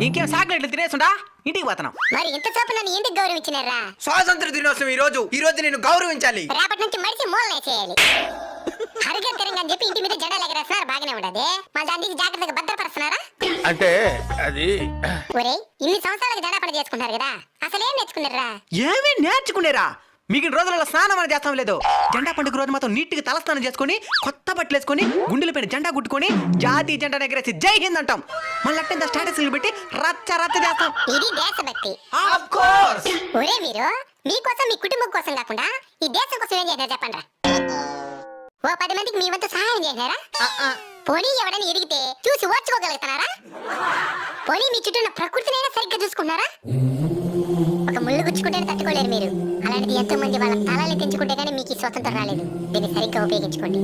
ఇంకేం సాగునట్లు తినేసుండా ఇంటికి పోతున్నాం. మరి ఇంత సేపు నన్ను ఎందుకు గౌరవించినారా? స్వాతంత్ర దినోత్సవం ఈ రోజు నేను గౌరవించాలి. రేపటి నుంచి మడిచి మూలనేసేయాలి. హరిగంతరంగా అని చెప్పి ఇంటి మీద జెండాలు ఎగరేస్తున్నారు, బాగానే ఉండదు. మళ్ళీ దానికి జాగ్రత్తగా భద్రపరుస్తున్నారా? అంటే అది ఒరేయ్, ఇన్ని సంవత్సరాలకు జెండా పని చేసుకుంటారు కదా, అసలేం నేర్చుకున్నారా? ఏమీ నేర్చుకునేరా? మిగిలిన రోజులలో స్నానం అని చేస్తాం లేదు. జెండా పండుగ రోజు మాత్రం నీట్గా తలస్నానం చేసుకుని కొత్త బట్టలు వేసుకుని గుండెలపైన జెండా గుట్టుకొని జాతీయ జెండా ఎగరేసి జై హింద్ అంటాం. మళ్ళీ అట్టంత స్టేటస్లు పెట్టి రచ్చ రచ్చ చేస్తాం. ఇది దేశభక్తి. Of course. ఒరే మీరు మీకోసం మీ కుటుంబం కోసం కాకుండా ఈ దేశం కోసం ఏం చేసినారు చెప్పండి. ఓ 10 మందికి మీ వంతు సహాయం చేసినారా? పోనీ ఎవడని ఎదిగితే చూసి ఓర్చుకోగలుగుతున్నారా? పోనీ మీ చుట్టూ ఉన్న ప్రకృతినైనా సరిగ్గా చూసుకున్నారా? ఒక ముళ్ళు గుచ్చుకుంటేనే తట్టుకోలేరు మీరు. అలాంటిది ఎంతో మంది వాళ్ళ తలాలు తెంచుకుంటే కానీ మీకు ఈ స్వతంత్రం రాలేదు. దీన్ని సరిగ్గా ఉపయోగించుకోండి.